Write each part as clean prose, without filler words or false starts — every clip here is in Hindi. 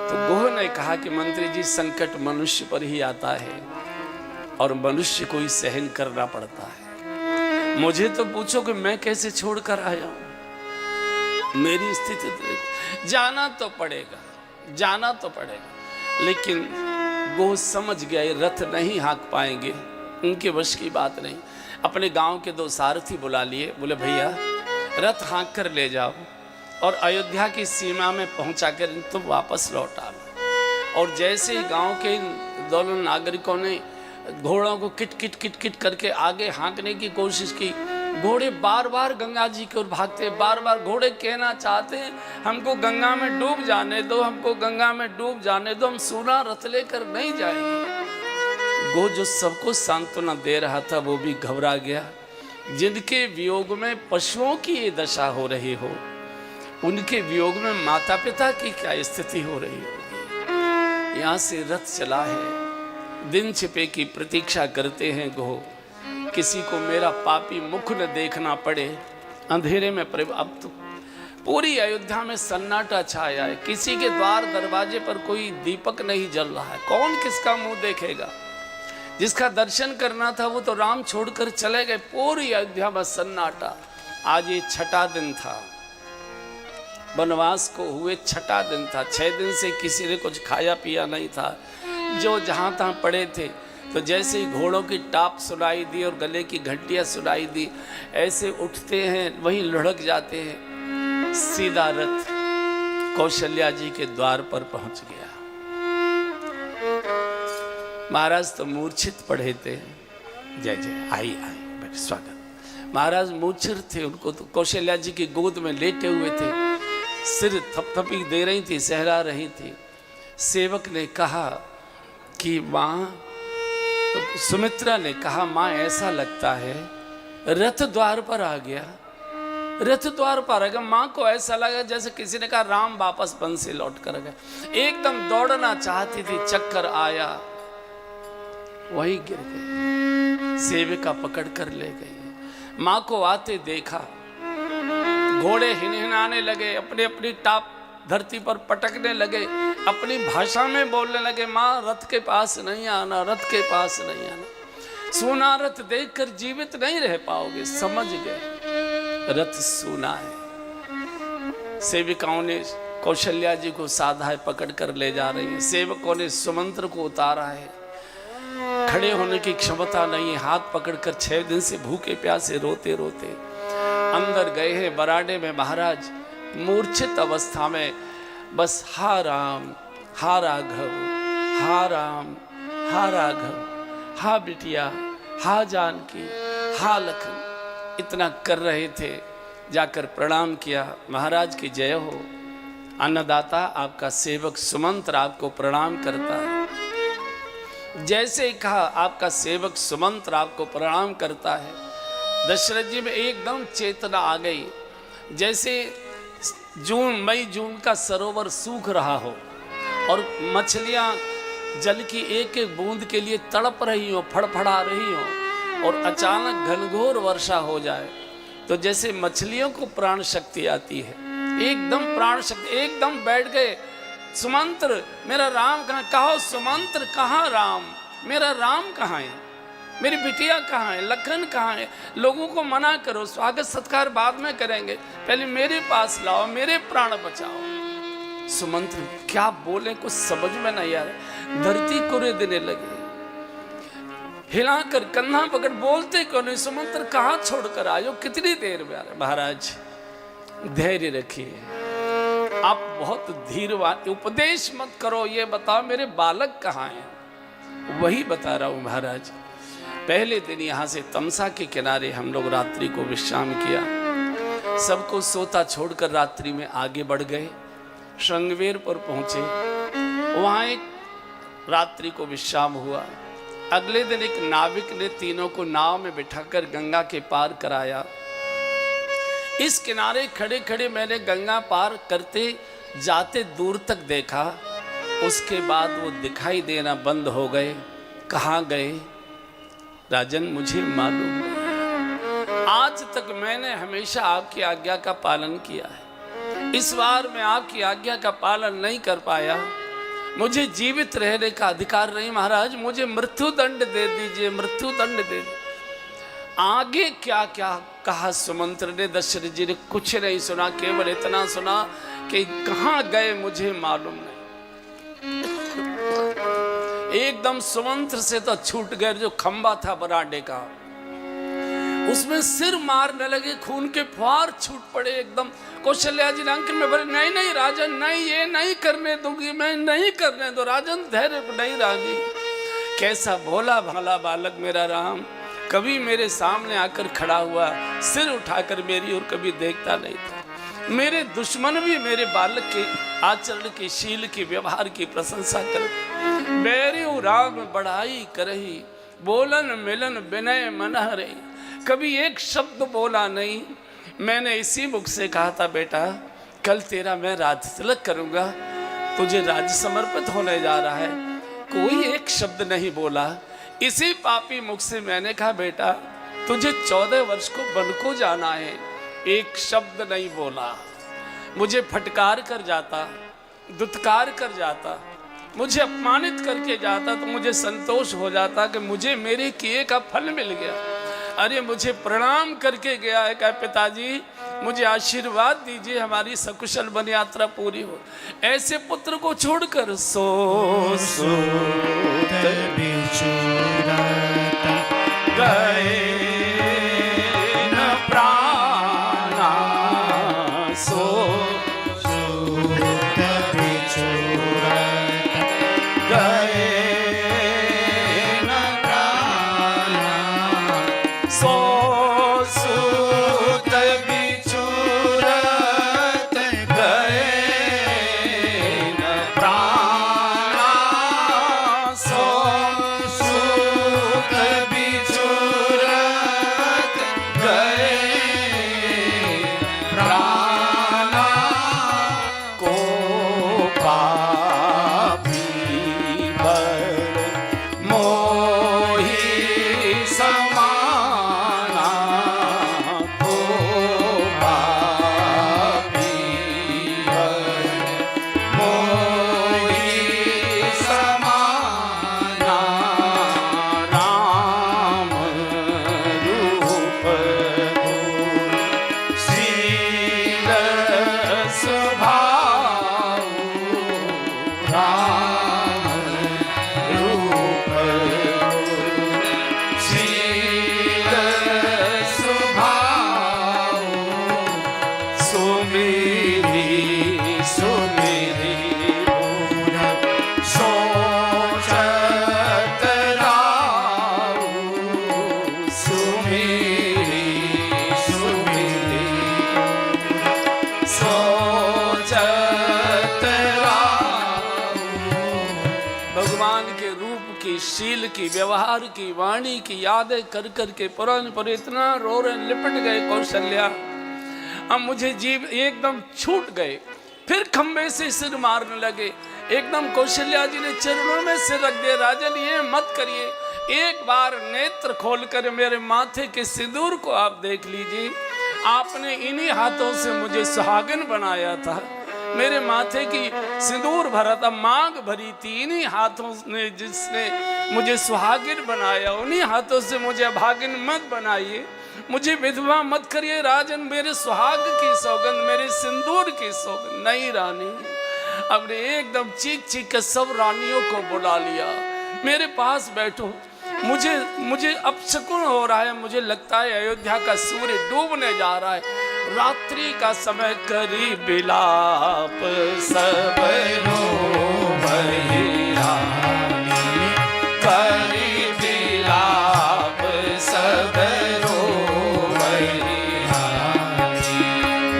तो गोह ने कहा कि मंत्री जी, संकट मनुष्य पर ही आता है और मनुष्य को ही सहन करना पड़ता है। मुझे तो पूछो कि मैं कैसे छोड़कर आया हूं, मेरी स्थिति तो जाना तो पड़ेगा, जाना तो पड़ेगा। लेकिन गोह समझ गए रथ नहीं हाँक पाएंगे, उनके वश की बात नहीं। अपने गांव के 2 सारथी बुला लिए, बोले भैया रथ हाँक कर ले जाओ और अयोध्या की सीमा में पहुंचा कर तुम वापस लौट आओ। और जैसे ही गांव के दोनों नागरिकों ने घोड़ों को किट किट किट किट करके आगे हाँकने की कोशिश की, घोड़े बार बार गंगा जी की ओर भागते, बार बार घोड़े कहना चाहते हैं हमको गंगा में डूब जाने दो, हमको गंगा में डूब जाने दो, हम सूना रथ लेकर नहीं जाएंगे। गो जो सबको सांत्वना दे रहा था वो भी घबरा गया। जिनके वियोग में पशुओं की ये दशा हो रही हो, उनके वियोग में माता पिता की क्या स्थिति हो रही होगी। यहाँ से रथ चला है, दिन छिपे की प्रतीक्षा करते हैं गो, किसी को मेरा पापी मुख न देखना पड़े, अंधेरे में अब तो पूरी अयोध्या में सन्नाटा छाया है, किसी के द्वार दरवाजे पर कोई दीपक नहीं जल रहा है, कौन किसका मुंह देखेगा। जिसका दर्शन करना था वो तो राम छोड़कर चले गए, पूरी अयोध्या में सन्नाटा। आज ये 6ठा दिन था, वनवास को हुए 6ठा दिन था। 6 दिन से किसी ने कुछ खाया पिया नहीं था, जो जहाँ तहाँ पड़े थे। तो जैसे ही घोड़ों की टाप सुनाई दी और गले की घंटियाँ सुनाई दी, ऐसे उठते हैं वहीं लुढ़क जाते हैं। सीधा रथ कौशल्या जी के द्वार पर पहुँच गया। महाराज तो मूर्छित पड़े थे, जय जय आई आई स्वागत। महाराज मूर्छित थे, उनको तो कौशल्या जी की गोद में लेटे हुए थे, सिर थपथपी दे रही थी, सहरा रही थी। सेवक ने कहा कि माँ, सुमित्रा ने कहा माँ ऐसा लगता है रथ द्वार पर आ गया, रथ द्वार पर आ गया। माँ को ऐसा लगा जैसे किसी ने कहा राम वापस वन से लौट कर गए। एकदम दौड़ना चाहती थी, चक्कर आया, वही गिर गई। सेविका पकड़ कर ले गई। माँ को आते देखा, घोड़े हिनहिनाने लगे, अपनी अपनी टाप धरती पर पटकने लगे, अपनी भाषा में बोलने लगे, माँ रथ के पास नहीं आना, रथ के पास नहीं आना, सोना रथ देखकर जीवित नहीं रह पाओगे। समझ गए रथ सोना है। सेविकाओं ने कौशल्या जी को साधा है, पकड़ कर ले जा रही है। सेवकों ने सुमंत्र को उतारा है, खड़े होने की क्षमता नहीं है, हाथ पकड़कर 6 दिन से भूखे प्यासे रोते रोते अंदर गए हैं बराडे में। महाराज मूर्छित अवस्था में बस हा राम हा राघव, हा राम हा राघव, हा बिटिया, हा जानकी, हा लखन, इतना कर रहे थे। जाकर प्रणाम किया, महाराज की जय हो, अन्नदाता आपका सेवक सुमंत्र आपको प्रणाम करता है। जैसे ही कहा आपका सेवक सुमंत्र आपको प्रणाम करता है, दशरथ जी में एकदम चेतना आ गई। जैसे मई जून का सरोवर सूख रहा हो और मछलियां जल की एक एक बूंद के लिए तड़प रही हो, फड़फड़ा रही हो, और अचानक घनघोर वर्षा हो जाए तो जैसे मछलियों को प्राण शक्ति आती है, एकदम प्राण शक्ति, एकदम बैठ गए। सुमंत्र मेरा राम कहाँ, कहो सुमंत्र कहाँ राम, मेरा राम कहाँ है, मेरी बिटिया कहाँ है, लखन कहाँ है। लोगों को मना करो, स्वागत सत्कार बाद में करेंगे, पहले मेरे पास लाओ, मेरे प्राण बचाओ। सुमंत्र क्या बोले कुछ समझ में नहीं आ रहा, धरती कुरे देने लगे, हिलाकर कंधा पकड़, बोलते क्यों नहीं, सुमंत्र कहाँ छोड़कर आयो, कितनी देर में आ रहे। महाराज धैर्य रखिए, आप बहुत धीरवान, उपदेश मत करो, ये बताओ मेरे बालक कहाँ हैं। वही बता रहा हूँ महाराज। पहले दिन यहाँ से तमसा के किनारे हम लोग रात्रि को विश्राम किया, सबको सोता छोड़कर रात्रि में आगे बढ़ गए, श्रृंगवेर पर पहुँचे, वहाँ एक रात्रि को विश्राम हुआ। अगले दिन एक नाविक ने तीनों को नाव में बिठाकर गंगा के पार कराया। इस किनारे खड़े खड़े मैंने गंगा पार करते जाते दूर तक देखा, उसके बाद वो दिखाई देना बंद हो गए। कहाँ गए राजन मुझे मालूम नहीं। आज तक मैंने हमेशा आपकी आज्ञा का पालन किया है, इस बार मैं आपकी आज्ञा का पालन नहीं कर पाया, मुझे जीवित रहने का अधिकार नहीं महाराज, मुझे मृत्यु दंड दे दीजिए, मृत्यु दंड दे दीजिए। आगे क्या क्या कहा सुमंत्र ने, दशरथ जी ने कुछ नहीं सुना, केवल इतना सुना कि कहां गए मुझे मालूम नहीं। एकदम सुमंत्र से तो छूट गए, जो खंबा था बरांडे का उसमें सिर मारने लगे, खून के फुहार छूट पड़े एकदम। कौशल्या जी अंक में भरे, नहीं नहीं राजन नहीं, ये नहीं करने दूंगी, मैं नहीं करने दो राजन, धैर्य नहीं रानी। कैसा भोला भाला बालक मेरा राम, कभी मेरे सामने आकर खड़ा हुआ, सिर उठाकर मेरी ओर कभी देखता नहीं था। मेरे दुश्मन भी मेरे बालक के आचरण की, शील की, व्यवहार की प्रशंसा कर, बैरियो राम बढ़ाई करही, बोलन मिलन विनय मनह रही। कभी एक शब्द बोला नहीं। मैंने इसी मुख से कहा था, बेटा कल तेरा मैं राज तिलक करूंगा, तुझे राज समर्पित होने जा रहा है। कोई एक शब्द नहीं बोला। इसी पापी मुख से मैंने कहा, बेटा तुझे 14 वर्ष को वन को जाना है। एक शब्द नहीं बोला। मुझे फटकार कर जाता, दुत्कार कर जाता, मुझे अपमानित करके जाता तो मुझे संतोष हो जाता कि मुझे मेरे किए का फल मिल गया। अरे मुझे प्रणाम करके गया है, कहा पिताजी मुझे आशीर्वाद दीजिए, हमारी सकुशल वन यात्रा पूरी हो। ऐसे पुत्र को छोड़कर सो गए न प्राणा, सो शील की, व्यवहार की, वाणी की यादें कर कर के पुरान पर इतना रो रहे, लिपट गए कौशल्या। अब मुझे जीव एकदम छूट गए, फिर खंबे से सिर मारने लगे। एकदम कौशल्या जी ने चरणों में सिर रख दिया, राजन ये मत करिए, एक बार नेत्र खोलकर मेरे माथे के सिंदूर को आप देख लीजिए। आपने इन्हीं हाथों से मुझे सुहागन बनाया था, मेरे माथे की सिंदूर भरा था, मांग भरी थी इन्हीं हाथों ने, जिसने मुझे सुहागिन बनाया, उन्हीं हाथों से मुझे अभागिन मत बनाइए, मुझे विधवा मत करिए राजन, मेरे सुहाग की सौगंध, मेरे सिंदूर की सौगंध। नहीं रानी, अब ने एकदम चीख चीख कर सब रानियों को बुला लिया, मेरे पास बैठो, मुझे अपशकुन हो रहा है, मुझे लगता है अयोध्या का सूर्य डूबने जा रहा है, रात्रि का समय, करी बिलाप सब रो भैया, करी बिलाप सब रो भैया,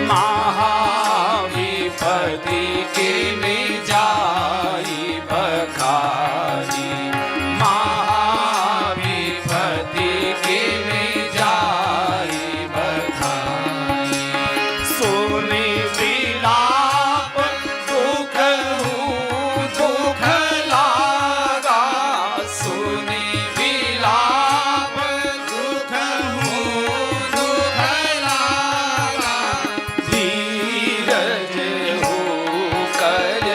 महाविपति की निजाई बखारी, महाविपति की निजाई बखारी, सुनी बिलाप दुख दुख लागा, सुनी बिलाप दुख दुख लागा, धीरज हो कर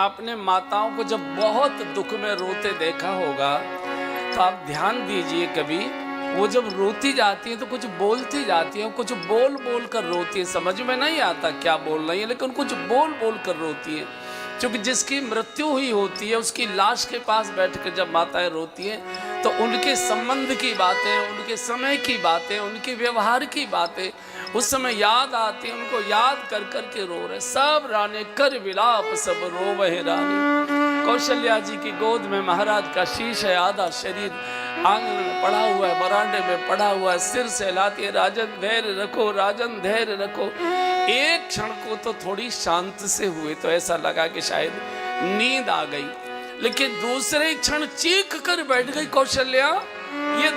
आपने माताओं को जब बहुत दुख में रोते देखा होगा तो आप ध्यान दीजिए, कभी वो जब रोती जाती है तो कुछ बोलती जाती है, कुछ बोल बोल कर रोती है। समझ में नहीं आता क्या बोल रही है, लेकिन कुछ बोल बोल कर रोती है। क्योंकि जिसकी मृत्यु हुई होती है उसकी लाश के पास बैठकर जब माताएं रोती हैं तो उनके संबंध की बातें, उनके समय की बातें, उनके व्यवहार की बातें उस समय याद आती है। उनको याद कर कर के रो रहे। सब राने कर विलाप सब रोवहे रानी। कौशल्या जी की गोद में महाराज का शीश है, आधा शरीर आंगन में पड़ा हुआ है, बरांडे में पड़ा हुआ है। सिर से लाती है, राजन धैर्य रखो, राजन धैर्य रखो। एक क्षण को तो थोड़ी शांत से हुए तो ऐसा लगा कि शायद नींद आ गई, लेकिन दूसरे क्षण चीख कर बैठ गई कौशल्या, ये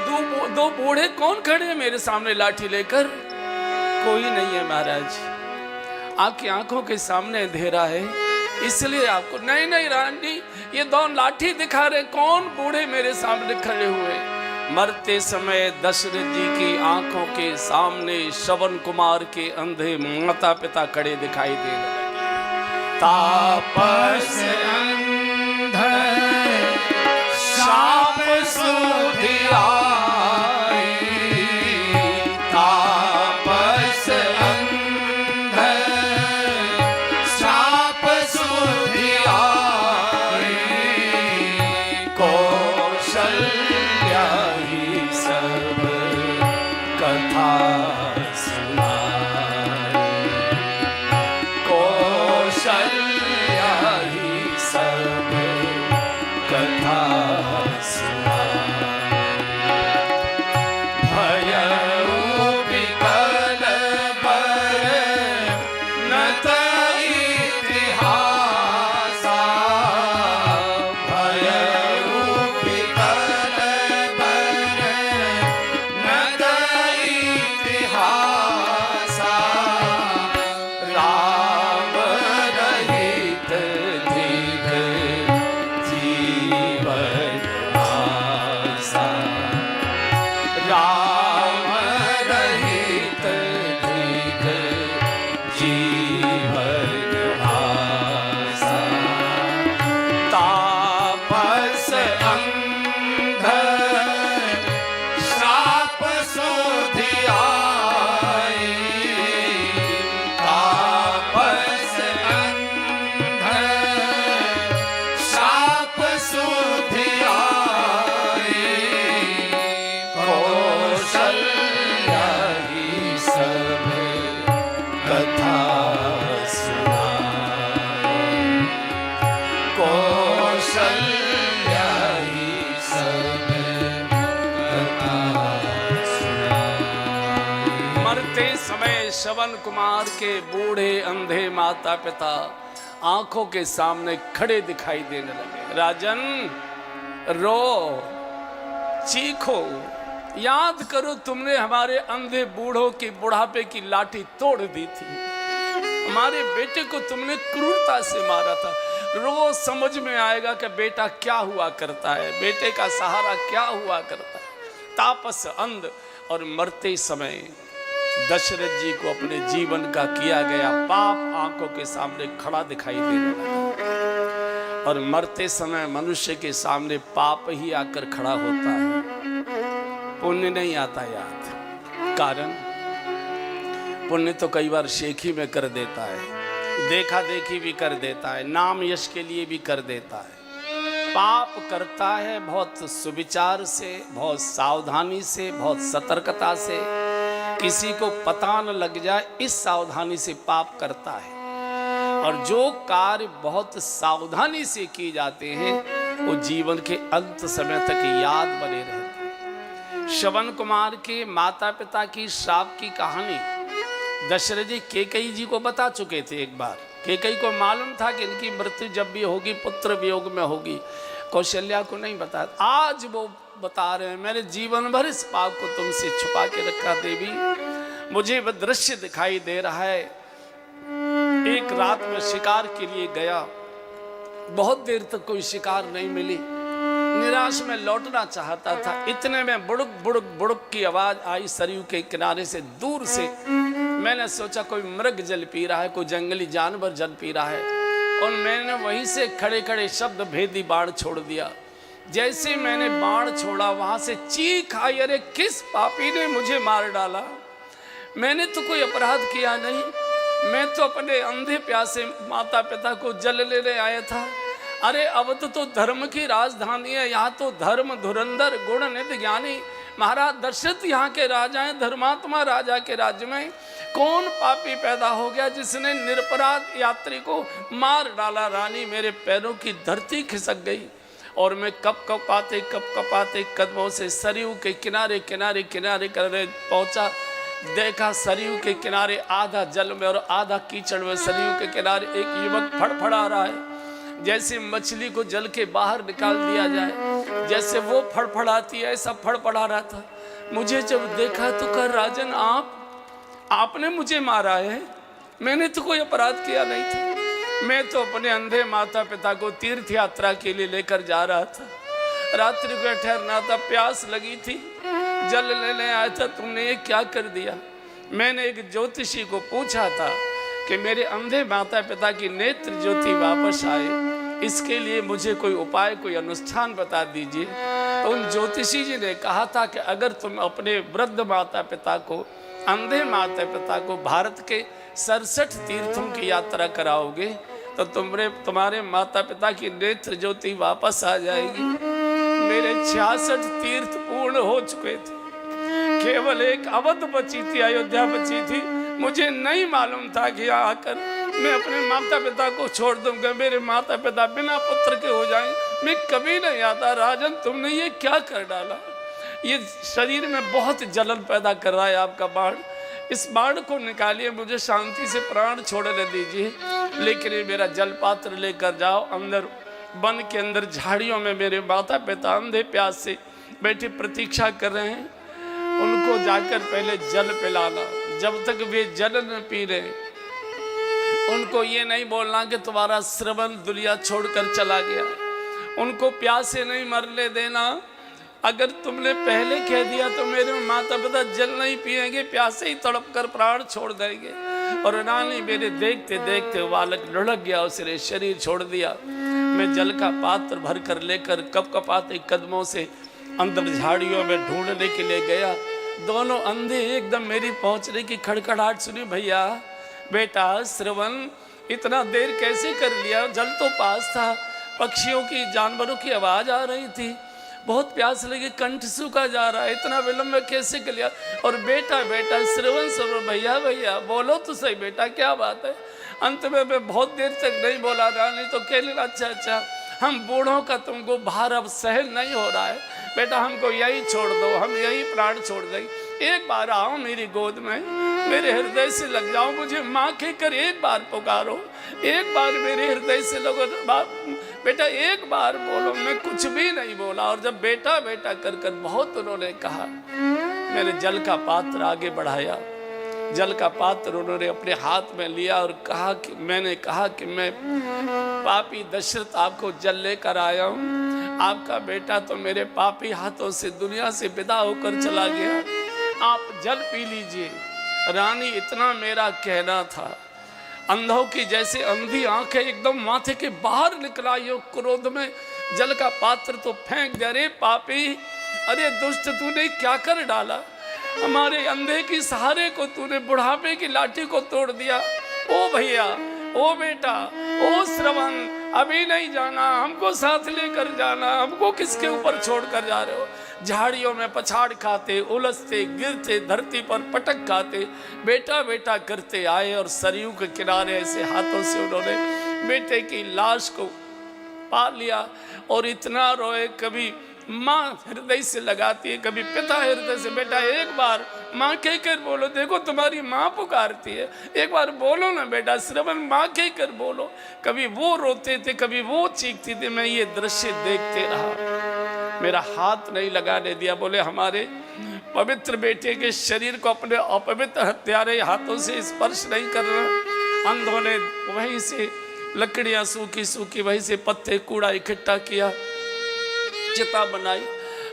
दो बूढ़े कौन खड़े हैं मेरे सामने लाठी लेकर? कोई नहीं है महाराज, आपकी आंखों के सामने अंधेरा है इसलिए आपको। नहीं नहीं रानी, ये दो लाठी दिखा रहे, कौन बूढ़े मेरे सामने खड़े हुए? मरते समय दशरथ जी की आंखों के सामने श्रवण कुमार के अंधे माता पिता खड़े दिखाई देने लगे। तापस अंध शाप सुधिया, तापस अंध शाप सुधिया, कौशल्या ही सब कथा सुनाई, कौशल्या ही सब कथा सुनाई। भयउ विकल बर नत इतिहासा, भयउ विकल बर नत इतिहासा, राम रहित धिक जीवन आसा, राम रहित धिक जीवन आसा। तापस अंध श्राप सुधियाई, तापस अंध श्राप सुधियाई, कौशल्या ही सब कथा सुनाई, कौशल्या ही सब कथा सुनाई। मरते समय श्रवण कुमार के बूढ़े अंधे माता पिता आंखों के सामने खड़े दिखाई देने लगे। राजन रो, चीखो, याद करो तुमने हमारे अंधे बूढ़ों की बुढ़ापे की लाठी तोड़ दी थी, हमारे बेटे को तुमने क्रूरता से मारा था। रोज समझ में आएगा कि बेटा क्या हुआ करता है, बेटे का सहारा क्या हुआ करता है। तापस अंध और मरते समय दशरथ जी को अपने जीवन का किया गया पाप आंखों के सामने खड़ा दिखाई देने लगा। और मरते समय मनुष्य के सामने पाप ही आकर खड़ा होता है, पुण्य नहीं आता याद। कारण पुण्य तो कई बार शेखी में कर देता है, देखा देखी भी कर देता है, नाम यश के लिए भी कर देता है। पाप करता है बहुत सुविचार से, बहुत सावधानी से, बहुत सतर्कता से, किसी को पता न लग जाए इस सावधानी से पाप करता है। और जो कार्य बहुत सावधानी से किए जाते हैं वो जीवन के अंत समय तक याद बने रहते हैं। श्रवण कुमार के माता पिता की श्राप की कहानी दशरथ जी कैकेयी जी को बता चुके थे एक बार। कैकेयी को मालूम था कि इनकी मृत्यु जब भी होगी पुत्र वियोग में होगी, कौशल्या को नहीं बताया। आज वो बता रहे हैं, मैंने जीवन भर इस पाप को तुमसे छुपा के रखा देवी। मुझे वह दृश्य दिखाई दे रहा है, एक रात में शिकार के लिए गया, बहुत देर तक कोई शिकार नहीं मिली, निराश में लौटना चाहता था। इतने में बुड़ुक बुड़ुक बुड़ुक की आवाज आई सरयू के किनारे से, दूर से। मैंने सोचा कोई मृग जल पी रहा है, कोई जंगली जानवर जल पी रहा है। और मैंने वहीं से खड़े खड़े शब्द भेदी बाण छोड़ दिया। जैसे मैंने बाण छोड़ा वहां से चीख आई, अरे किस पापी ने मुझे मार डाला। मैंने तो कोई अपराध किया नहीं, मैं तो अपने अंधे प्यासे माता पिता को जल लेने आया था। अरे अवध तो धर्म की राजधानी है, यहाँ तो धर्म धुरंधर गुण नित्य ज्ञानी महाराज दशरथ यहाँ के राजा हैं, धर्मात्मा राजा के राज्य में कौन पापी पैदा हो गया जिसने निरपराध यात्री को मार डाला। रानी मेरे पैरों की धरती खिसक गई और मैं कप कपाते कदमों से सरयू के किनारे किनारे किनारे कर पहुंचा। देखा सरयू के किनारे आधा जल में और आधा कीचड़ में सरयू के किनारे एक युवक फड़फड़ा रहा है, जैसे मछली को जल के बाहर निकाल दिया जाए, जैसे वो फड़फड़ाती है ऐसा फड़फड़ा रहा था। मुझे जब देखा तो कहा, राजन आपने मुझे मारा है, मैंने तो कोई अपराध किया नहीं था। मैं तो अपने अंधे माता पिता को तीर्थ यात्रा के लिए लेकर जा रहा था। रात्रि को ठहरना था, प्यास लगी थी, जल लेने आया था, तुमने ये क्या कर दिया। मैंने एक ज्योतिषी को पूछा था कि मेरे अंधे माता पिता की नेत्र ज्योति वापस आए, इसके लिए मुझे कोई उपाय कोई अनुष्ठान बता दीजिए। तो उन ज्योतिषी जी ने कहा था कि अगर तुम अपने वृद्ध माता पिता को अंधे माता पिता को भारत के 67 तीर्थों की यात्रा कराओगे तो तुम्हारे माता पिता की नेत्र ज्योति वापस आ जाएगी। मेरे 66 तीर्थ पूर्ण हो चुके थे, केवल एक अवध बची थी, अयोध्या बची थी। मुझे नहीं मालूम था कि यहाँ आकर मैं अपने माता पिता को छोड़ दूंगा, मेरे माता पिता बिना पुत्र के हो जाएं। मैं कभी नहीं आता। राजन तुमने ये क्या कर डाला। ये शरीर में बहुत जलन पैदा कर रहा है आपका बाण, इस बाण को निकालिए, मुझे शांति से प्राण छोड़ने दीजिए। लेकिन ये मेरा जल पात्र लेकर जाओ, अंदर वन के अंदर झाड़ियों में मेरे माता पिता अंधे प्यास से बैठे प्रतीक्षा कर रहे हैं, उनको जाकर पहले जल पिलाना। जब तक वे जल न पी रहे उनको ये नहीं बोलना कि तुम्हारा श्रवण दुनिया छोड़कर चला गया। उनको प्यासे नहीं मरने देना। अगर तुमने पहले कह दिया तो मेरे माता पिता जल नहीं पिएंगे, प्यासे ही तड़प कर प्राण छोड़ देंगे। और रानी मेरे देखते देखते बालक लुढ़क गया, उसने शरीर छोड़ दिया। मैं जल का पात्र भर कर लेकर कपाते कदमों से अंदर झाड़ियों में ढूंढने के लिए गया। दोनों अंधे एकदम मेरी पहुंचने की खड़खड़ाहट सुनी। भैया बेटा श्रवण इतना देर कैसे कर लिया, जल तो पास था, पक्षियों की जानवरों की आवाज आ रही थी, बहुत प्यास लगी, कंठ सूखा जा रहा है, इतना विलंब कैसे कर लिया। और बेटा बेटा श्रवण श्रवण भैया भैया बोलो तो सही बेटा क्या बात है। अंत में मैं बहुत देर तक नहीं बोला। रानी तो कह लेना अच्छा हम बूढ़ों का तुमको भार अब सहन नहीं हो रहा है, बेटा हमको यही छोड़ दो, हम यही प्राण छोड़ देंगे। एक बार आओ मेरी गोद में, मेरे हृदय से लग जाओ, मुझे माँ कहकर एक बार पुकारो, एक बार मेरे हृदय से लगो। बेटा एक बार बोलो। मैं कुछ भी नहीं बोला। और जब बेटा बेटा कर कर बहुत उन्होंने कहा, मैंने जल का पात्र आगे बढ़ाया। जल का पात्र उन्होंने अपने हाथ में लिया और मैंने कहा कि मैं पापी दशरथ आपको जल लेकर आया हूँ। आपका बेटा तो मेरे पापी हाथों से दुनिया से विदा होकर चला गया, आप जल पी लीजिए। रानी इतना मेरा कहना था। अंधों की जैसे अंधी आंखें एकदम माथे के बाहर निकला, यो क्रोध में जल का पात्र तो फेंक दे। अरे पापी, अरे दुष्ट, तूने क्या कर डाला। हमारे अंधे की सहारे को तूने बुढ़ापे की लाठी को तोड़ दिया। ओ भैया, ओ बेटा, ओ श्रवण, अभी नहीं जाना, हमको साथ लेकर जाना। हमको किसके ऊपर छोड़ कर जा रहे हो। झाड़ियों में पछाड़ खाते, उलझते, गिरते, धरती पर पटक खाते, बेटा बेटा करते आए। और सरयू के किनारे ऐसे हाथों से उन्होंने बेटे की लाश को पा लिया और इतना रोए। कभी माँ हृदय से लगाती है, कभी पिता हृदय से। बेटा एक बार माँ कहकर बोलो, देखो तुम्हारी माँ पुकारती है, एक बार बोलो ना बेटा श्रवण, माँ कहकर बोलो। कभी वो रोते थे, कभी वो चीखती थी। मैं ये दृश्य देखते रहा, मेरा हाथ नहीं लगाने दिया। बोले हमारे पवित्र बेटे के शरीर को अपने अपवित्र हत्यारे हाथों से स्पर्श नहीं करना। अंधों ने वहीं से लकड़ियाँ सूखी सूखी वहीं से पत्ते कूड़ा इकट्ठा किया, चिता बनाई।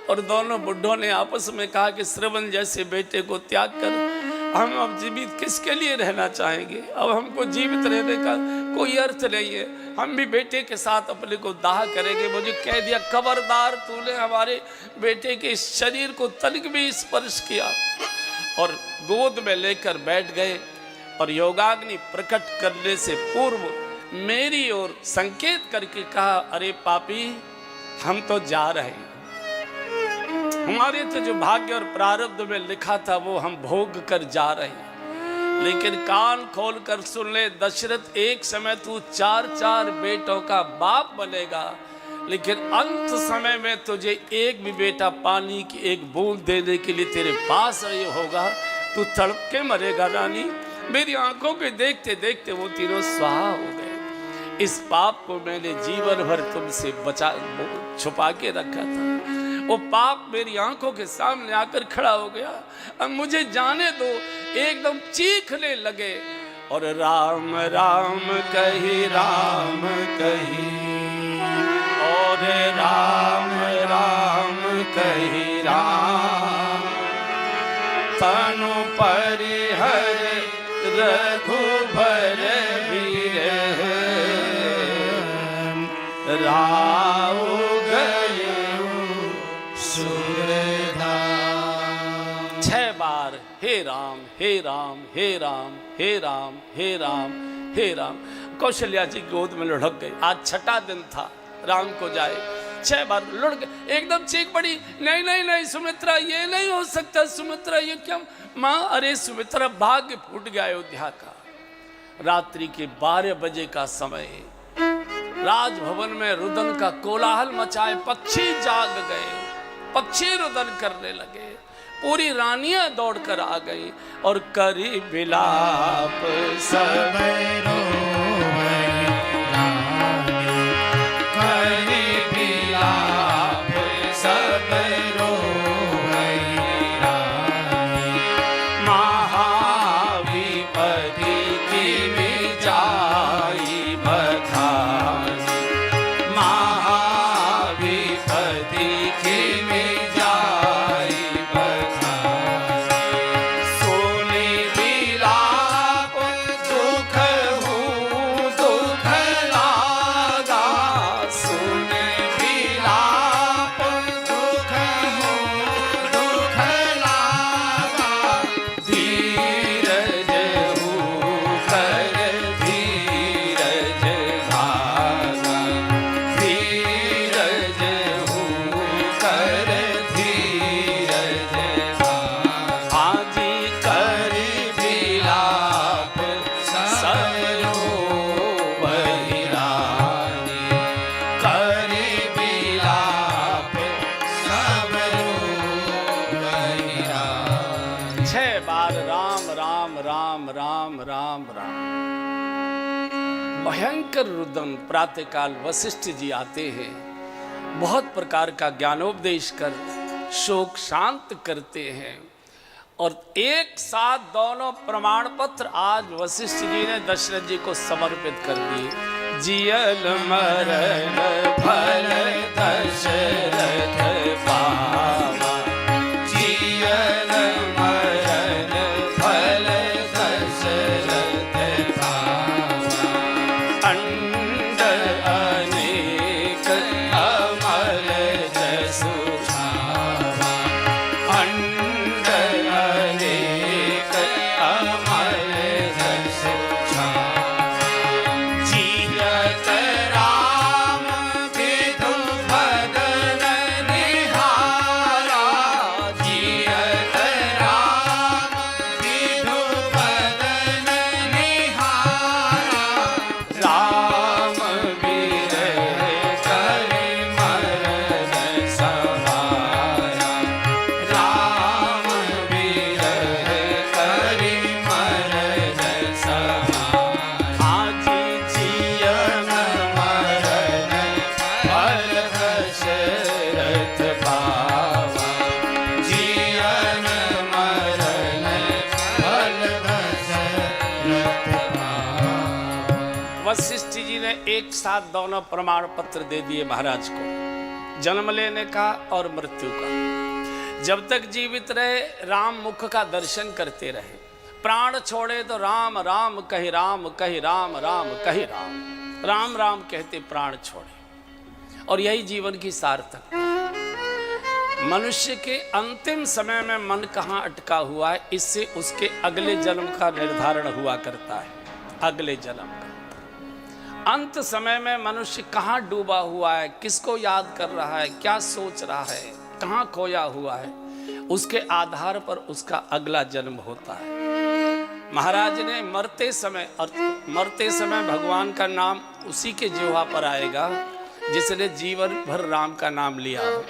और दोनों बुढ़ों ने आपस में कहा कि श्रवण जैसे बेटे को त्याग कर हम अब जीवित किसके लिए रहना चाहेंगे। अब हमको जीवित रहने का कोई अर्थ नहीं है। हम भी बेटे के साथ अपने को दाह करेंगे। मुझे कह दिया, खबरदार, तूने हमारे बेटे के शरीर को तनिक भी स्पर्श किया। और गोद में लेकर बैठ गए और योगाग्नि प्रकट करने से पूर्व मेरी ओर संकेत करके कहा, अरे पापी, हम तो जा रहे हैं, हमारे तो जो भाग्य और प्रारब्ध में लिखा था वो हम भोग कर जा रहे हैं। लेकिन कान खोल कर सुन ले दशरथ, एक समय तू 4-4 बेटों का बाप बनेगा, लेकिन अंत समय में तुझे एक भी बेटा पानी की एक बूंद देने के लिए तेरे पास नहीं होगा, तू तड़प के मरेगा रानी। मेरी आंखों के देखते देखते वो तीनों स्वाहा हो गए। इस पाप को मैंने जीवन भर तुमसे छुपा के रखा था, वो पाप मेरी आंखों के सामने आकर खड़ा हो गया। अब मुझे जाने दो। एकदम चीखने लगे और राम राम कही, राम कही, और राम राम कही, राम तनु परिहर रघुबर वीर राव गए सुरधाम। 6 बार हे राम हे राम हे राम हे राम हे राम हे राम। कौशल्या जी गोद में लुढ़क गई। आज छठा दिन था राम को जाए। 6 बार लुढ़ गए। एकदम चीख पड़ी, नहीं नहीं नहीं सुमित्रा, ये नहीं हो सकता। सुमित्रा, ये क्या माँ? अरे सुमित्रा, भाग्य फूट गया अयोध्या का। रात्रि के 12 बजे का समय, राजभवन में रुदन का कोलाहल मचाए, पक्षी जाग गए, पक्षी रुदन करने लगे, पूरी रानियां दौड़कर आ गई और करी विलाप सब करी विलाप सब महाविपति की विजाई बखान, महाविपति की विजाई बखान। सोनी विलाप दुख हूँ दुख लागा, सोनी विलाप दुख हूँ दुख लागा। धीरज हूँ कर धीरज भागा, धीरज हूँ कर धीरज भागा। आजी करी विलाप सरो वही रानी, करी विलाप सबरो वही रानी। 6 बार राम राम राम राम राम राम। भयंकर रुदन। प्रातःकाल वशिष्ठ जी आते हैं, बहुत प्रकार का ज्ञानोपदेश कर शोक शांत करते हैं और एक साथ दोनों प्रमाण पत्र आज वशिष्ठ जी ने दशरथ जी को समर्पित कर दिए। जियल मरण फल दशरथ पावा, जियल मरण फल दशरथ पावा। अंड अनेक अमर जसु छावा, अंड अनेक अमर जसु छावा। जियत राम विधु भगन निहारा, जियत राम विधु भगन निहारा। राम विरह करि मरण सहारा, राम विरह करि मरण सहारा। आजी जियन मरण फल दशरथ पावा, जियन मरण फल दशरथ पावा। वशिष्ठ जी ने एक साथ दोनों प्रमाण पत्र दे दिए महाराज को, जन्म लेने का और मृत्यु का। जब तक जीवित रहे राम मुख का दर्शन करते रहे, प्राण छोड़े तो राम राम कहि राम कहि राम राम कहि राम। राम राम कहते प्राण छोड़े। और यही जीवन की सार्थकता। मनुष्य के अंतिम समय में मन कहाँ अटका हुआ है, इससे उसके अगले जन्म का निर्धारण हुआ करता है। अगले जन्म का अंत समय में मनुष्य कहाँ डूबा हुआ है, किसको याद कर रहा है, क्या सोच रहा है, कहाँ खोया हुआ है, उसके आधार पर उसका अगला जन्म होता है। महाराज ने मरते समय भगवान का नाम उसी के जिह्वा पर आएगा जिसने जीवन भर राम का नाम लिया हो।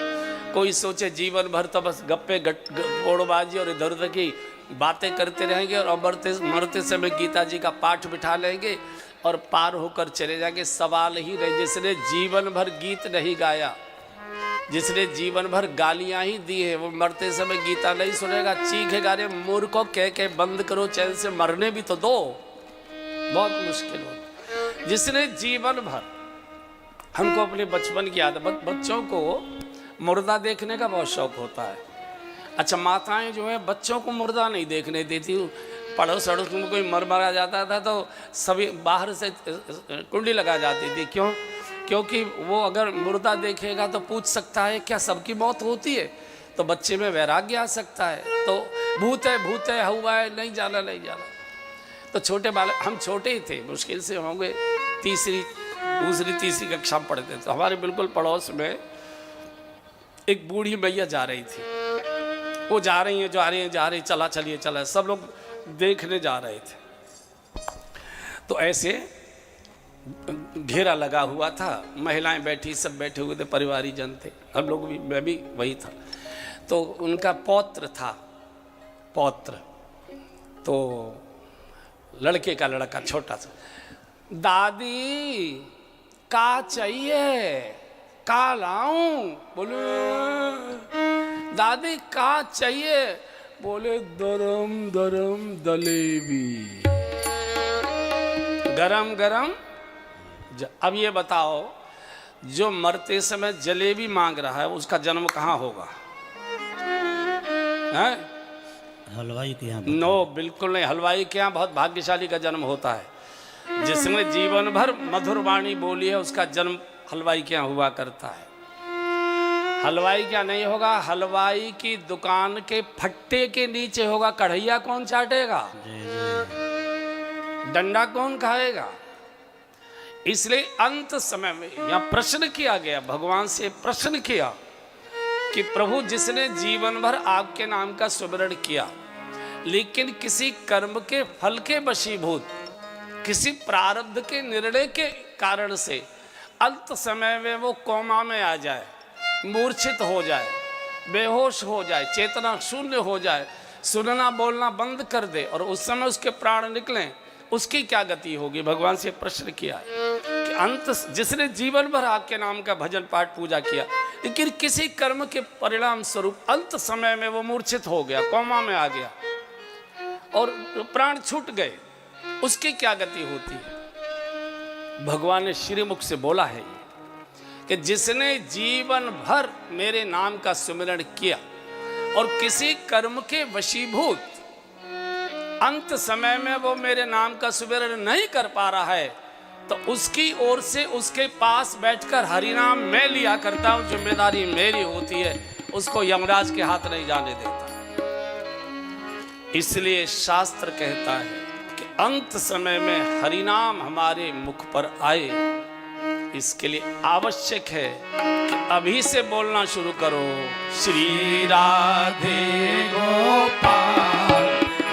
कोई सोचे जीवन भर तो बस गप्पे गोड़बाजी और इधर उधर की बातें करते रहेंगे और मरते समय गीता जी का पाठ बिठा लेंगे और पार होकर चले जाएंगे। सवाल ही नहीं, जिसने जीवन भर गीत नहीं गाया, जिसने जीवन भर गालियां ही दी है, वो मरते समय गीता नहीं सुनेगा, चीखेगा रे मूर्खों कह के बंद करो, चैन से मरने भी तो दो। बहुत मुश्किल हो। जिसने जीवन भर, हमको अपने बचपन की आदत, बच्चों को मुर्दा देखने का बहुत शौक होता है। अच्छा, माताएं जो है बच्चों को मुर्दा नहीं देखने देती। पड़ोस अड़ोस में कोई मरा जाता था तो सभी बाहर से कुंडी लगा जाती थी। क्यों? क्योंकि वो अगर मुर्दा देखेगा तो पूछ सकता है क्या सबकी मौत होती है, तो बच्चे में वैराग्य आ सकता है। तो भूत है हुआ है, नहीं जाना। तो छोटे बालक, हम छोटे ही थे, मुश्किल से होंगे दूसरी तीसरी कक्षा में पढ़ते थे। तो हमारे बिल्कुल पड़ोस में एक बूढ़ी मैया जा रही थी। वो जा रही है, चला, सब लोग देखने जा रहे थे। तो ऐसे घेरा लगा हुआ था, महिलाएं बैठी, सब बैठे हुए थे, परिवारी जन थे, हम लोग भी, मैं भी वही था। तो उनका पौत्र था, तो लड़के का लड़का छोटा सा, दादी का चाहिए, का लाऊं? बोले दादी का चाहिए? बोले दरम दरम जलेबी, गरम गरम। अब ये बताओ, जो मरते समय जलेबी मांग रहा है उसका जन्म कहाँ होगा? है? हलवाई के यहाँ? नो, बिल्कुल नहीं। हलवाई के यहाँ बहुत भाग्यशाली का जन्म होता है। जिसने जीवन भर मधुर वाणी बोली है उसका जन्म हलवाई के यहाँ हुआ करता है। हलवाई क्या नहीं होगा? हलवाई की दुकान के फट्टे के नीचे होगा। कढ़ैया कौन चाटेगा? डंडा कौन खाएगा? इसलिए अंत समय में यह प्रश्न किया गया, भगवान से प्रश्न किया कि प्रभु, जिसने जीवन भर आपके नाम का सुमिरन किया लेकिन किसी कर्म के फल के वशीभूत, किसी प्रारब्ध के निर्णय के कारण से अंत समय में वो कोमा में आ जाए, मूर्छित हो जाए, बेहोश हो जाए, चेतना शून्य हो जाए, सुनना बोलना बंद कर दे और उस समय उसके प्राण निकलें, उसकी क्या गति होगी? भगवान से प्रश्न किया है कि अंत, जिसने जीवन भर आपके नाम का भजन पाठ पूजा किया लेकिन किसी कर्म के परिणाम स्वरूप अंत समय में वो मूर्छित हो गया, कोमा में आ गया और प्राण छूट गए, उसकी क्या गति होती है? भगवान ने श्रीमुख से बोला है कि जिसने जीवन भर मेरे नाम का सुमिरन किया और किसी कर्म के वशीभूत अंत समय में वो मेरे नाम का सुमिरन नहीं कर पा रहा है, तो उसकी ओर से उसके पास बैठकर हरिनाम मैं लिया करता हूं, जिम्मेदारी मेरी होती है, उसको यमराज के हाथ नहीं जाने देता। इसलिए शास्त्र कहता है कि अंत समय में हरिनाम हमारे मुख पर आए, इसके लिए आवश्यक है कि अभी से बोलना शुरू करो, श्री राधे गोपाल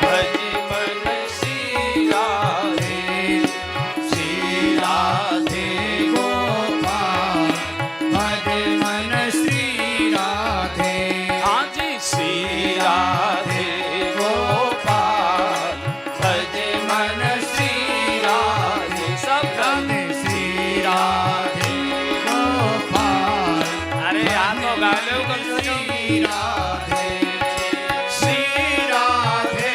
भज मन श्री राधे, श्री राधे गोपाल भज मन श्री राधे। हाँ जी, श्री राधे गोपाल भज मन श्री राधे। सब राधे श्री राधे गोपाल, अरे यार तो गा लो श्री राधे, श्री राधे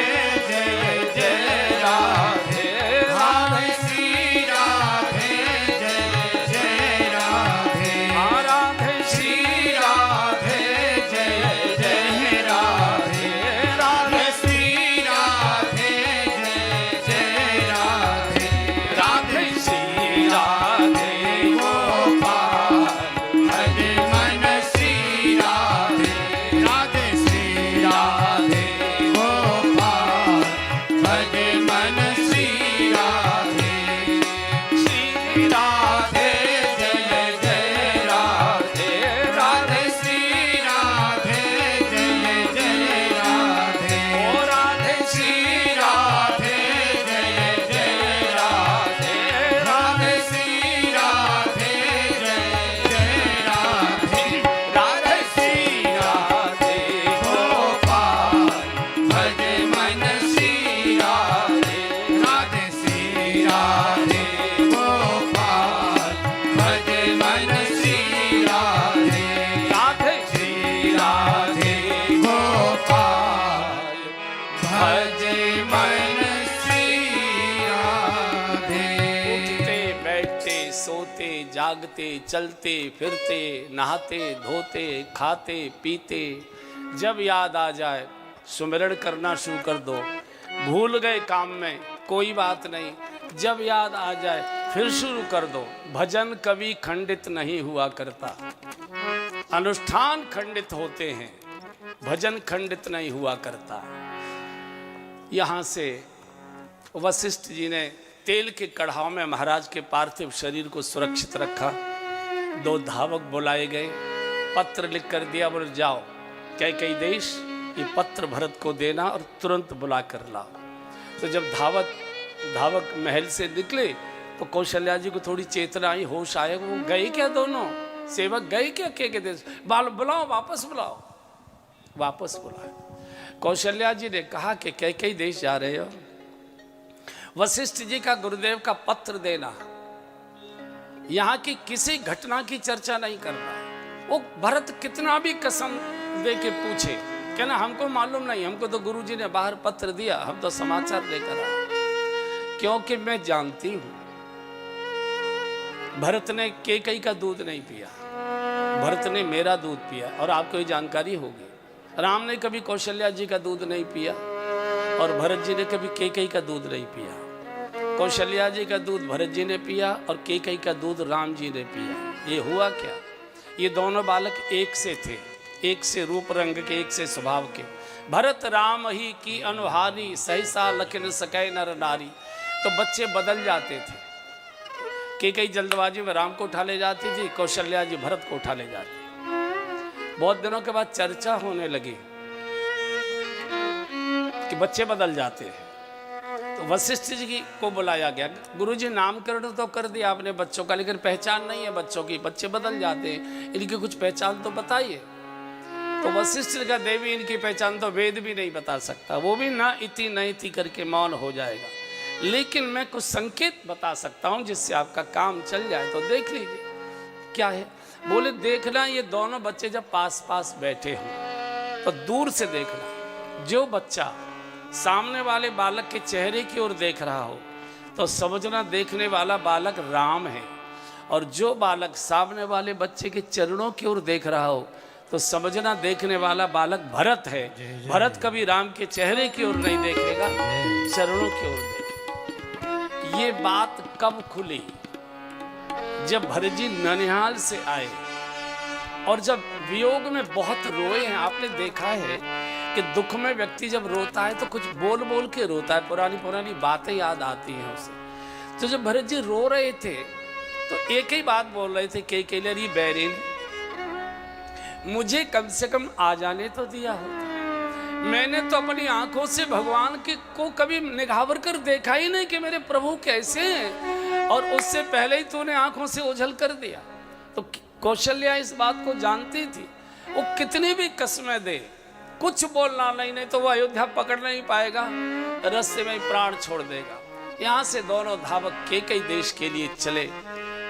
जय जय राधे, राधे श्री राधे जय जय राधे, राधे श्री राधे जय जय राधे, राधे श्री राधे जय जय राधे, राधे श्री राधे जागते, चलते फिरते, नहाते धोते, खाते पीते, जब याद आ जाए सुमिरन करना शुरू कर दो। भूल गए काम में कोई बात नहीं, जब याद आ जाए फिर शुरू कर दो। भजन कभी खंडित नहीं हुआ करता, अनुष्ठान खंडित होते हैं, भजन खंडित नहीं हुआ करता। यहाँ से वशिष्ठ जी ने तेल के कढ़ाव में महाराज के पार्थिव शरीर को सुरक्षित रखा। 2 धावक बुलाए गए, पत्र लिख कर दिया, बोले जाओ कैकेयी देश ये पत्र भरत को देना और तुरंत बुला कर लाओ। तो जब धावक महल से निकले तो कौशल्या जी को थोड़ी चेतना आई, होश आया। वो गए क्या दोनों सेवक, गए क्या के देश? बुलाओ, वापस बुलाओ। वापस बुलाओ। कौशल्या जी ने कहा कि कैकेयी देश जा रहे हो, वशिष्ठ जी का गुरुदेव का पत्र देना, यहाँ की किसी घटना की चर्चा नहीं करना। वो भरत कितना भी कसम दे के पूछे, कहना हमको मालूम नहीं, हमको तो गुरुजी ने बाहर पत्र दिया, हम तो समाचार लेकर आए। क्योंकि मैं जानती हूं भरत ने कैकेयी का दूध नहीं पिया, भरत ने मेरा दूध पिया। और आपको ये जानकारी होगी, राम ने कभी कौशल्या जी का दूध नहीं पिया और भरत जी ने कभी कैकेयी का दूध नहीं पिया। कौशल्या जी का दूध भरत जी ने पिया और कैकेयी का दूध राम जी ने पिया। ये हुआ क्या, ये दोनों बालक एक से थे, एक से रूप रंग के, एक से स्वभाव के। भरत राम ही की अनुहारी, सहसा लख न सकै नर नारी। तो बच्चे बदल जाते थे, कैकेयी जल्दबाजी में राम को उठा ले जाती थी, कौशल्या जी भरत को उठा ले जाती। बहुत दिनों के बाद चर्चा होने लगी कि बच्चे बदल जाते हैं। तो वशिष्ठ जी को बुलाया गया, गुरुजी नामकरण तो कर दिया आपने बच्चों का, लेकिन पहचान नहीं है बच्चों की, बच्चे बदल जाते हैं, इनकी कुछ पहचान तो बताइए। तो वशिष्ठ जी का देवी इनकी पहचान तो वेद भी नहीं बता सकता, वो भी ना इति न इति करके मौन हो जाएगा, लेकिन मैं कुछ संकेत बता सकता हूं जिससे आपका काम चल जाए। तो देख लीजिए क्या है। बोले देखना, ये दोनों बच्चे जब पास पास बैठे हों तो दूर से देखना, जो बच्चा सामने वाले बालक के चेहरे की ओर देख रहा हो तो समझना देखने वाला बालक राम है, और जो बालक सामने वाले बच्चे के चरणों की ओर देख रहा हो तो समझना देखने वाला बालक भरत है। भरत कभी राम के चेहरे की ओर नहीं देखेगा, चरणों की ओर देखेगा। ये बात कब खुली, जब भरत जी ननिहाल से आए और जब वियोग में बहुत रोए हैं। आपने देखा है कि दुख में व्यक्ति जब रोता है तो कुछ बोल बोल के रोता है, पुरानी पुरानी बातें याद आती हैं उसे। तो जब भरत जी रो रहे थे तो एक ही बात बोल रहे थे, कैकेयी बैरिन मुझे कम से कम आ जाने तो दिया होता। मैंने तो अपनी आंखों से भगवान को कभी निगाहवर कर देखा ही नहीं कि मेरे प्रभु कैसे हैं, और उससे पहले ही तूने आंखों से ओझल कर दिया। तो कौशल्या इस बात को जानती थी, वो कितनी भी कसमें दे कुछ बोलना नहीं तो वो अयोध्या पकड़ नहीं पाएगा, रास्ते में प्राण छोड़ देगा। यहाँ से दोनों धावक कैकेयी देश के लिए चले।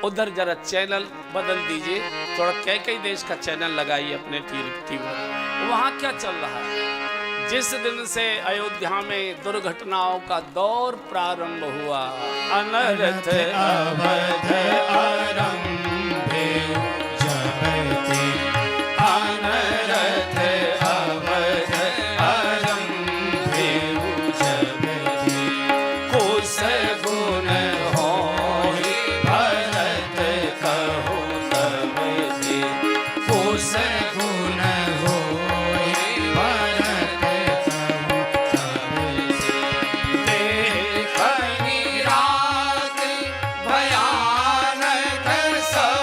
उधर जरा चैनल बदल दीजिए, थोड़ा कैकेयी देश का चैनल लगाइए अपने टीवी पर। वहाँ क्या चल रहा है? जिस दिन से अयोध्या में दुर्घटनाओं का दौर प्रारंभ हुआ, अनर्थ अवध आरंभे जगते, अनर्थ अवध आरंभे जगते, कुश गुण होई भरत कहु तब ते, कुश गुण होई भरत कहु तब ते, देखनी रात भयानक सब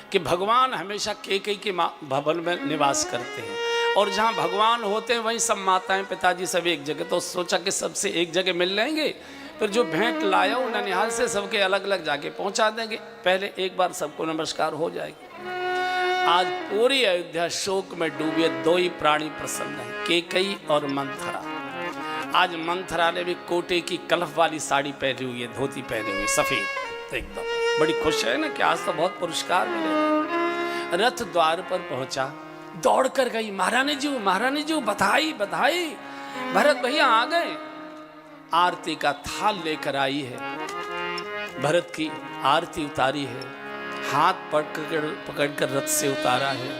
कि भगवान हमेशा केकई के भवन में निवास करते हैं, और जहाँ भगवान होते हैं वहीं सब माताएं पिताजी सब एक जगह। तो सोचा कि सबसे एक जगह मिल लेंगे, फिर जो भेंट लाया हूँ ननिहाल से सबके अलग अलग जाके पहुँचा देंगे, पहले एक बार सबको नमस्कार हो जाएगी। आज पूरी अयोध्या शोक में डूबी है, दो ही प्राणी प्रसन्न है, केकई और मंथरा। आज मंथरा ने भी कोटे की कलफ वाली साड़ी पहनी हुई है, धोती पहनी हुई सफेद एकदम, बड़ी खुश है ना कि आज तो बहुत पुरस्कार मिले। रथ द्वार पर पहुंचा, दौड़ कर गई, महारानी जी बधाई बधाई, भरत भैया आ गए। आरती का थाल लेकर आई है, भरत की आरती उतारी है, हाथ पकड़कर रथ से उतारा है,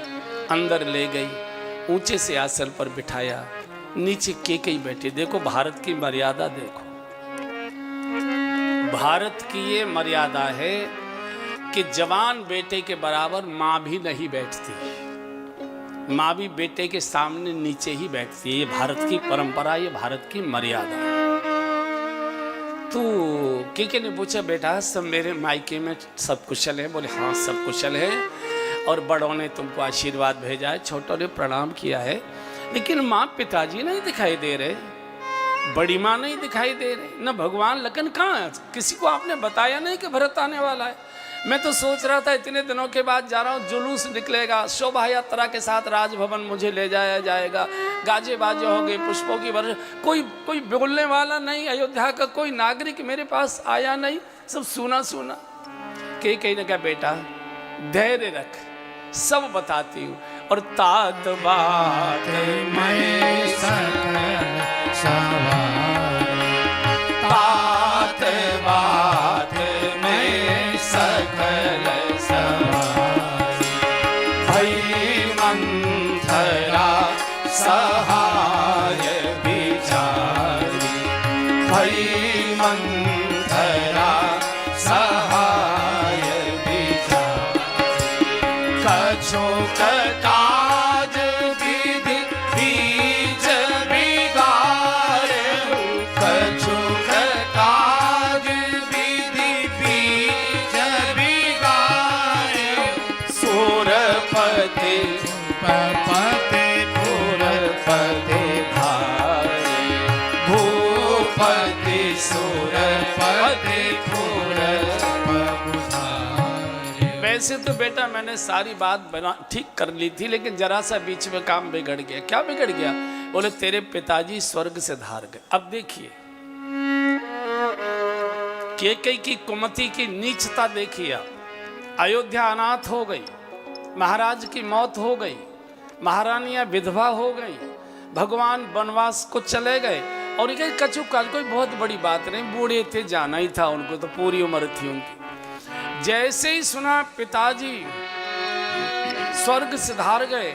अंदर ले गई, ऊंचे से आसन पर बिठाया, नीचे केकई बैठे। देखो भारत की मर्यादा, देखो भारत की ये मर्यादा है कि जवान बेटे के बराबर माँ भी नहीं बैठती, माँ भी बेटे के सामने नीचे ही बैठती है। ये भारत की परंपरा, ये भारत की मर्यादा है। तो केके ने पूछा, बेटा सब मेरे मायके में सब कुशल है? बोले हाँ सब कुशल है, और बड़ों ने तुमको आशीर्वाद भेजा है, छोटों ने प्रणाम किया है, लेकिन माँ पिताजी नहीं दिखाई दे रहे, बड़ी माँ नहीं दिखाई दे रहे, न भगवान लखन कहाँ है? किसी को आपने बताया नहीं कि भरत आने वाला है? मैं तो सोच रहा था इतने दिनों के बाद जा रहा हूँ, जुलूस निकलेगा, शोभा यात्रा के साथ राजभवन मुझे ले जाया जाएगा, गाजे बाजे होंगे, पुष्पों की वर्षा, कोई बोलने वाला नहीं, अयोध्या का कोई नागरिक मेरे पास आया नहीं, सब सुना सुना। कहीं ने कहा बेटा धैर्य रख, सब बताती हूँ। और तात बात में सकल सवार, तात बात में सकल सवार, भई मंथरा सहाय बिचारी, भई मंथरा सहाय बिचारी, कछु काज विधि बीज बिगाड़े, कछु काज विधि बीज बिगाड़े, सुरपति पपति पुरपति भारे, भूपति सुरपति पुरपति भारे। वैसे तो बेटा मैंने सारी बात बना ठीक कर ली थी, लेकिन जरा सा बीच में काम बिगड़ गया। क्या बिगड़ गया? बोले तेरे पिताजी स्वर्ग से धार गए। अब देखिए केकई की कुमति की नीचता देखिए। अयोध्या अनाथ हो गई, महाराज की मौत हो गई, महारानियां विधवा हो गई, भगवान वनवास को चले गए, और ये कछु काल कोई बहुत बड़ी बात नहीं, बूढ़े थे, जाना ही था उनको, तो पूरी उम्र थी उनकी। जैसे ही सुना पिताजी स्वर्ग से धार गए,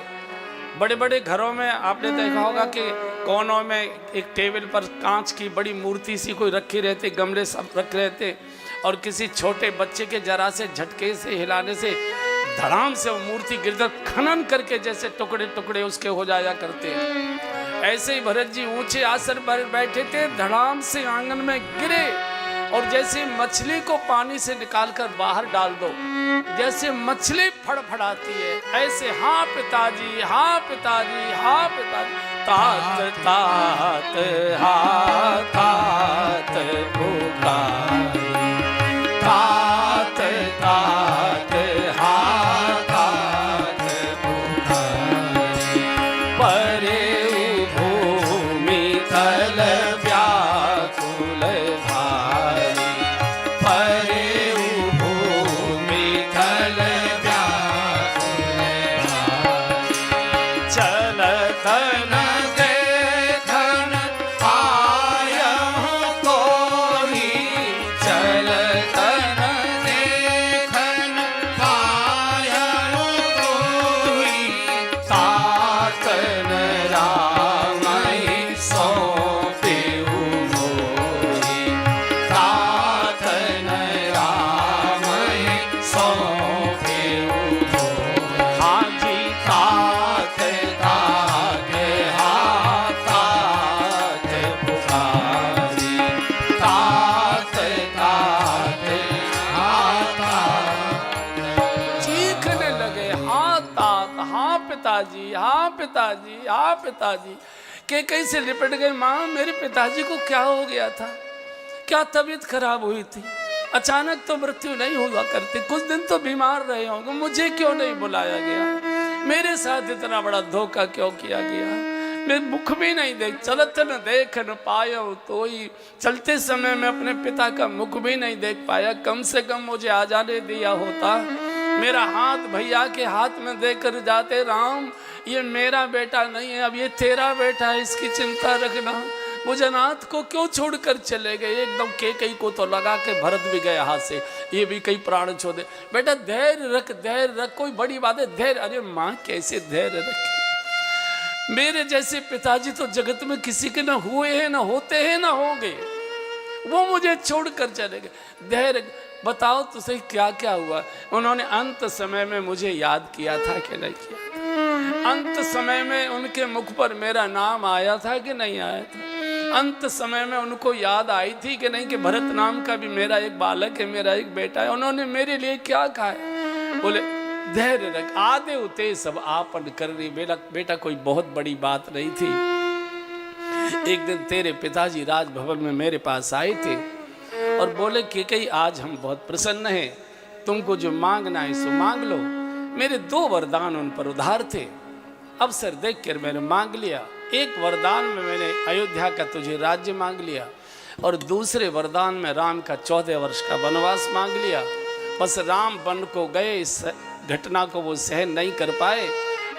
बड़े बड़े घरों में आपने देखा होगा कि कोनों में एक टेबल पर कांच की बड़ी मूर्ति सी कोई रखी रहती, गमले सब रख रहते, और किसी छोटे बच्चे के जरा से झटके से हिलाने से धड़ाम से वो मूर्ति गिरकर खनन करके जैसे टुकड़े टुकड़े उसके हो जाया करते। ऐसे ही भरत जी ऊंचे आसन पर बैठे थे, धड़ाम से आंगन में गिरे, और जैसे मछली को पानी से निकालकर बाहर डाल दो, जैसे मछली फड़फड़ाती है, ऐसे हाँ पिताजी, हाँ पिताजी, हाँ पिताजी, तात तात हाँ तात पुकारी, तात तात हाँ तात पुकारी, परे भूमि तल व्याकुल भारी, परे भूमि तल व्याकुल भारी, चलत न देखन आयहु कोहि, पिताजी, हाँ पिताजी, हाँ पिताजी। कैकई से लिपट गए, माँ मेरे पिताजी को क्या हो गया था, क्या तबीयत खराब हुई थी, अचानक तो मृत्यु नहीं हुआ करती, कुछ दिन तो बीमार रहे होंगे, मुझे क्यों नहीं बुलाया गया, मेरे साथ इतना बड़ा धोखा क्यों किया गया, मैं मुख भी नहीं देख, चलत न देख न पाया तो ही, चलते समय में अपने पिता का मुख भी नहीं देख पाया, कम से कम मुझे आ जाने दिया होता, मेरा हाथ भैया के हाथ में देकर जाते, राम ये मेरा बेटा नहीं है, अब ये तेरा बेटा है, इसकी चिंता रखना, मुझे नाथ को क्यों छोड़कर चले गए। एकदम कैकई को तो लगा के भरत भी गए हाथ से, ये भी कई प्राण छोड़ दे, बेटा धैर्य रख, कोई बड़ी बात है धैर्य। अरे माँ कैसे धैर्य रखे, मेरे जैसे पिताजी तो जगत में किसी के न हुए हैं, न होते हैं, न होंगे, वो मुझे छोड़कर चले गए। धैर्य बताओ तो सही क्या क्या हुआ। उन्होंने अंत समय में मुझे याद किया था कि नहीं किया था, अंत समय में उनके मुख पर मेरा नाम आया था कि नहीं आया था, अंत समय में उनको याद आई थी कि नहीं कि भरत नाम का भी मेरा एक बालक है, मेरा एक बेटा है। उन्होंने मेरे लिए क्या कहा है, बोले धैर्य रख, आधे उते सब आपन करनी, बेटा कोई बहुत बड़ी बात नहीं थी। एक दिन तेरे पिताजी राजभवन में मेरे पास आए थे और बोले कि कई आज हम बहुत प्रसन्न हैं, तुमको जो मांगना है सो मांग लो। मेरे 2 वरदान उन पर उधार थे, अवसर देख कर मैंने मांग लिया। एक वरदान में मैंने अयोध्या का तुझे राज्य मांग लिया और दूसरे वरदान में राम का 14 वर्ष का वनवास मांग लिया। बस राम वन को गए, इस घटना को वो सहन नहीं कर पाए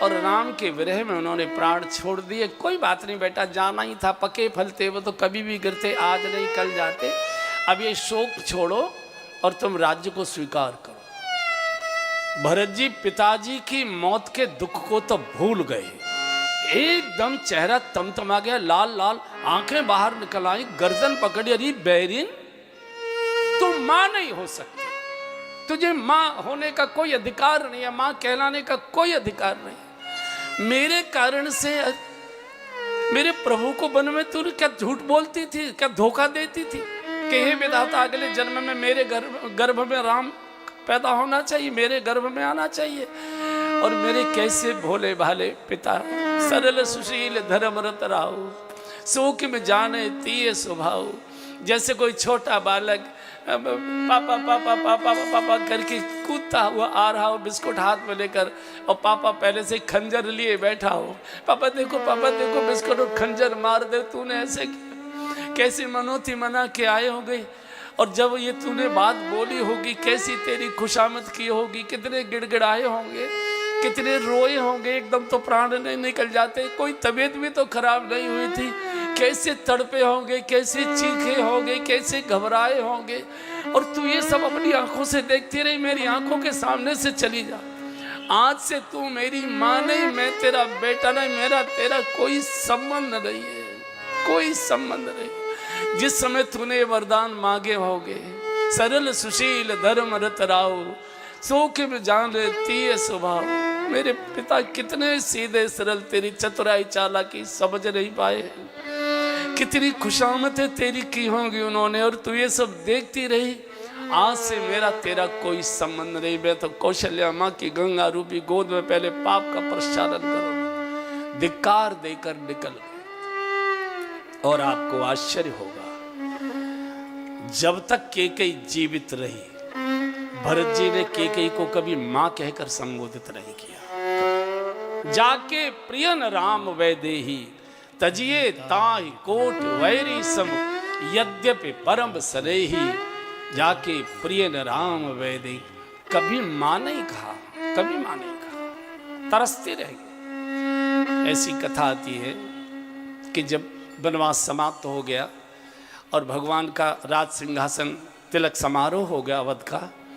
और राम के विरह में उन्होंने प्राण छोड़ दिए। कोई बात नहीं बेटा, जाना ही था, पके फलते वो तो कभी भी गिरते, आज नहीं कल जाते। अब ये शोक छोड़ो और तुम राज्य को स्वीकार करो। भरत जी पिताजी की मौत के दुख को तो भूल गए, एकदम चेहरा तमतमा गया, लाल लाल आंखें बाहर निकल आई, गर्दन पकड़ी, अरे बैरिन तुम मां नहीं हो सकती, तुझे मां होने का कोई अधिकार नहीं है, मां कहलाने का कोई अधिकार नहीं। मेरे कारण से मेरे प्रभु को वन में तू क्या झूठ बोलती थी, क्या धोखा देती थी कि हे विधाता अगले जन्म में मेरे गर्भ में राम पैदा होना चाहिए, मेरे गर्भ में आना चाहिए। और मेरे कैसे भोले भाले पिता, सरल सुशील धर्मरत राहु, शोक में जाने तीय स्वभाव। जैसे कोई छोटा बालक पापा पापा पापा पापा करके कूदता हुआ आ रहा हो बिस्कुट हाथ में लेकर, और पापा पहले से खंजर लिए बैठा हो, पापा देखो बिस्कुट और खंजर मार दे, तूने ऐसे किया, कैसी मनोती मना के आए हो गई। और जब ये तूने बात बोली होगी, कैसी तेरी खुशामद की होगी, कितने गिड़गिड़ाए होंगे, कितने रोए होंगे, एकदम तो प्राण नहीं निकल जाते, कोई तबीयत भी तो खराब नहीं हुई थी, कैसे तड़पे होंगे, कैसे चीखे होंगे, कैसे घबराए होंगे। और तू ये सब अपनी आंखों से देखती रही, मेरी आंखों के सामने से चली जा। आज से तू मेरी माँ नहीं, मैं तेरा बेटा नहीं, मेरा तेरा कोई संबंध नहीं है, कोई संबंध नहीं। जिस समय तूने वरदान मांगे होंगे, सरल सुशील धर्म रत राव, शोक में जान तीय स्वभाव। मेरे पिता कितने सीधे सरल, तेरी चतुराई चालाकी समझ नहीं पाए, कितनी खुशामतें तेरी की होंगी उन्होंने, और तू ये सब देखती रही। आज से मेरा तेरा कोई संबंध नहीं, मैं तो कौशल्या माँ की गंगा रूपी गोद में पहले पाप का प्रक्षालन करूंगा। धिक्कार देकर निकल गए। और आपको आश्चर्य होगा, जब तक कैकई जीवित रही, भरत जी ने कैकई को कभी मां कहकर संबोधित नहीं किया। जाके प्रियन राम वैदेही, तजिए ताहि कोट वैरी सम, यद्यपि परम सनेही। जाके प्रियन राम वैदेही, कभी मां नहीं कहा, कभी मां नहीं कहा, तरसते रह गए। ऐसी कथा आती है कि जब वनवास समाप्त हो गया और भगवान का राज सिंहासन तिलक समारोह हो गया अवध का,